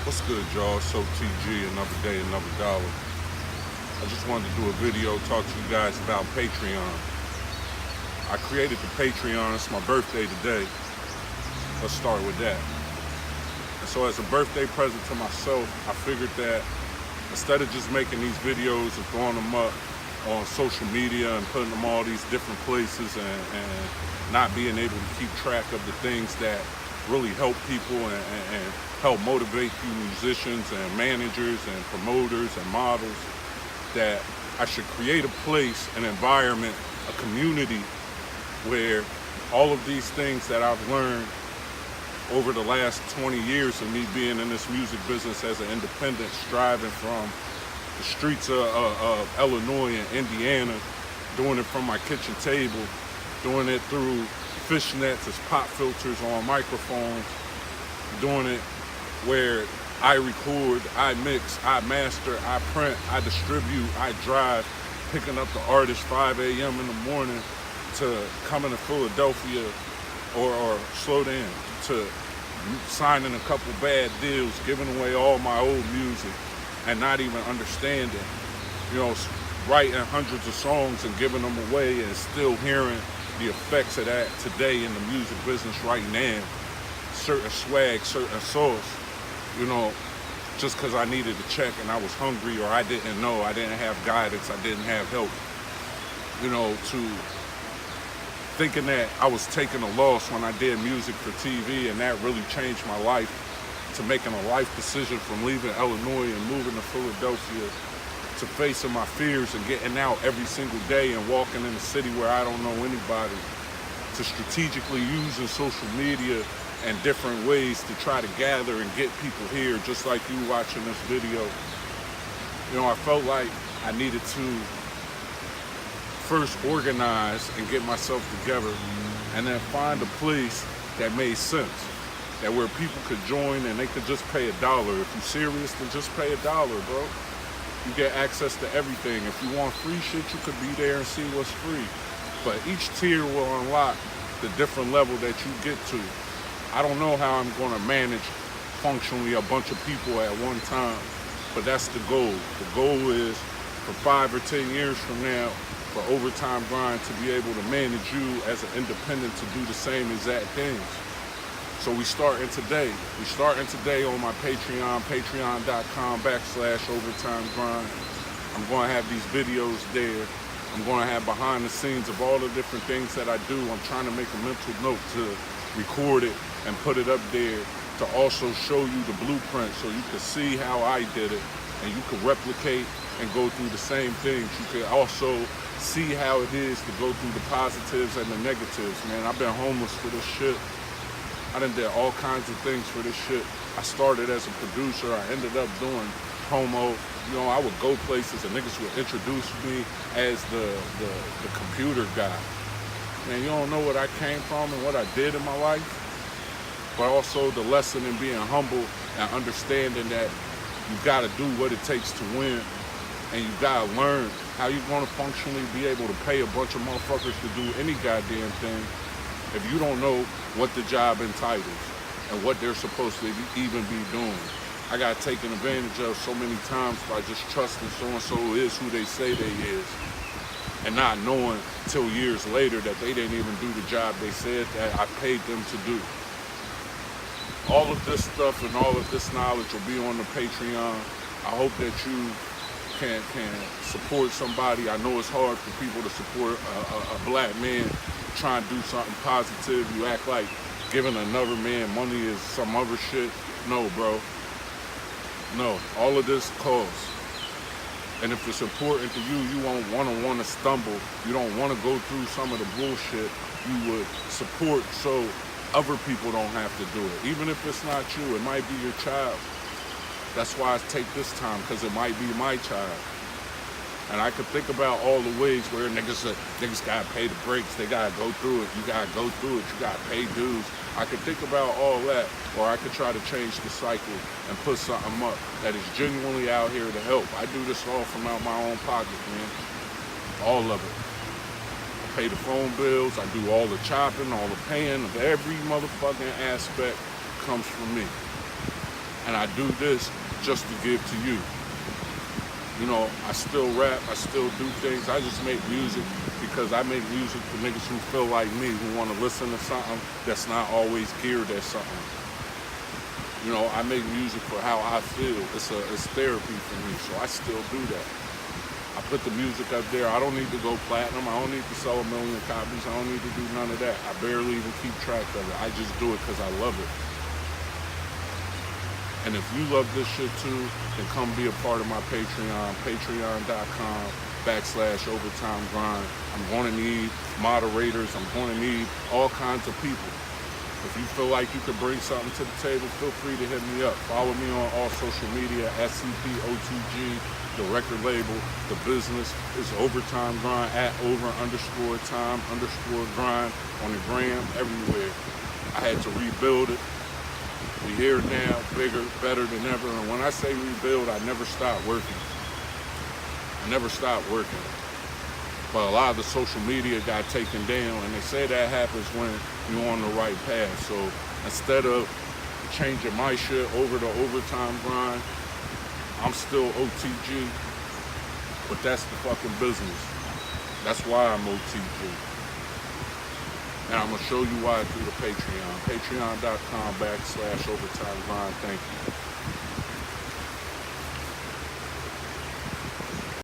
What's good, y'all? It's O.T.G, another day, another dollar. I just wanted to do a video, talk to you guys about Patreon. I created the Patreon. It's my birthday today. Let's start with that. And so as a birthday present to myself, I figured that instead of just making these videos and throwing them up on social media and putting them all these different places and not being able to keep track of the things that really help people and help motivate you musicians and managers and promoters and models, that I should create a place, an environment, a community where all of these things that I've learned over the last 20 years of me being in this music business as an independent, striving from the streets of Illinois and Indiana, doing it from my kitchen table, doing it through fishnets as pop filters on microphones, doing it where I record, I mix, I master, I print, I distribute, I drive, picking up the artist 5 a.m. in the morning to coming to Philadelphia or slow down, to signing a couple bad deals, giving away all my old music and not even understanding, writing hundreds of songs and giving them away and still hearing the effects of that today in the music business right now. Certain swag, certain sauce, just because I needed a check and I was hungry, or I didn't know, I didn't have guidance, I didn't have help, to thinking that I was taking a loss when I did music for TV, and that really changed my life, to making a life decision from leaving Illinois and moving to Philadelphia, to facing my fears and getting out every single day and walking in a city where I don't know anybody, to strategically using social media and different ways to try to gather and get people here, just like you watching this video. I felt like I needed to first organize and get myself together, and then find a place that made sense, that where people could join and they could just pay $1. If you're serious, then just pay $1, bro. You get access to everything. If you want free shit, you could be there and see what's free. But each tier will unlock the different level that you get to. I don't know how I'm going to manage functionally a bunch of people at one time, but that's the goal. The goal is for 5 or 10 years from now, for Overtime Grind to be able to manage you as an independent to do the same exact things. So we starting today. We starting today on my Patreon, patreon.com/Overtime Grind. I'm going to have these videos there. I'm going to have behind the scenes of all the different things that I do. I'm trying to make a mental note to record it and put it up there, to also show you the blueprint so you can see how I did it, and you can replicate and go through the same things. You can also see how it is to go through the positives and the negatives, man. I've been homeless for this shit. I done did all kinds of things for this shit. I started as a producer. I ended up doing promo. I would go places and niggas would introduce me as the computer guy. Man, you don't know what I came from and what I did in my life, but also the lesson in being humble and understanding that you gotta do what it takes to win, and you gotta learn how you're gonna functionally be able to pay a bunch of motherfuckers to do any goddamn thing if you don't know what the job entitles and what they're supposed to even be doing. I got taken advantage of so many times by just trusting so-and-so is who they say they is, and not knowing till years later that they didn't even do the job they said that I paid them to do. All of this stuff and all of this knowledge will be on the Patreon. I hope that you can support somebody. I know it's hard for people to support a black man trying to do something positive. You act like giving another man money is some other shit. No, bro. No, all of this costs. And if it's important to you, you won't want to stumble. You don't want to go through some of the bullshit. You would support so other people don't have to do it. Even if it's not you, it might be your child. That's why I take this time, because it might be my child. And I could think about all the ways where niggas gotta pay the brakes, they gotta go through it, you gotta go through it, you gotta pay dues. I could think about all that, or I could try to change the cycle and put something up that is genuinely out here to help. I do this all from out my own pocket, man. All of it. I pay the phone bills, I do all the chopping, all the paying of every motherfucking aspect comes from me. And I do this just to give to you. You know, I still rap, I still do things. I just make music because I make music for niggas who feel like me, who want to listen to something that's not always geared at something. You know, I make music for how I feel. It's therapy for me, so I still do that. I put the music up there. I don't need to go platinum. I don't need to sell 1 million copies. I don't need to do none of that. I barely even keep track of it. I just do it because I love it. And if you love this shit too, then come be a part of my Patreon, patreon.com/overtimegrind. I'm going to need moderators. I'm going to need all kinds of people. If you feel like you could bring something to the table, feel free to hit me up. Follow me on all social media, SCP, O.T.G, the record label, the business is Overtime Grind, @over_time_grind on the gram, everywhere. I had to rebuild it. We here now, bigger, better than ever. And when I say rebuild, I never stopped working. I never stopped working. But a lot of the social media got taken down, and they say that happens when you're on the right path. So instead of changing my shit over to Overtime Grind, I'm still O.T.G, but that's the fucking business. That's why I'm O.T.G. And I'm going to show you why through the Patreon. Patreon.com/overtimegrind. Thank you.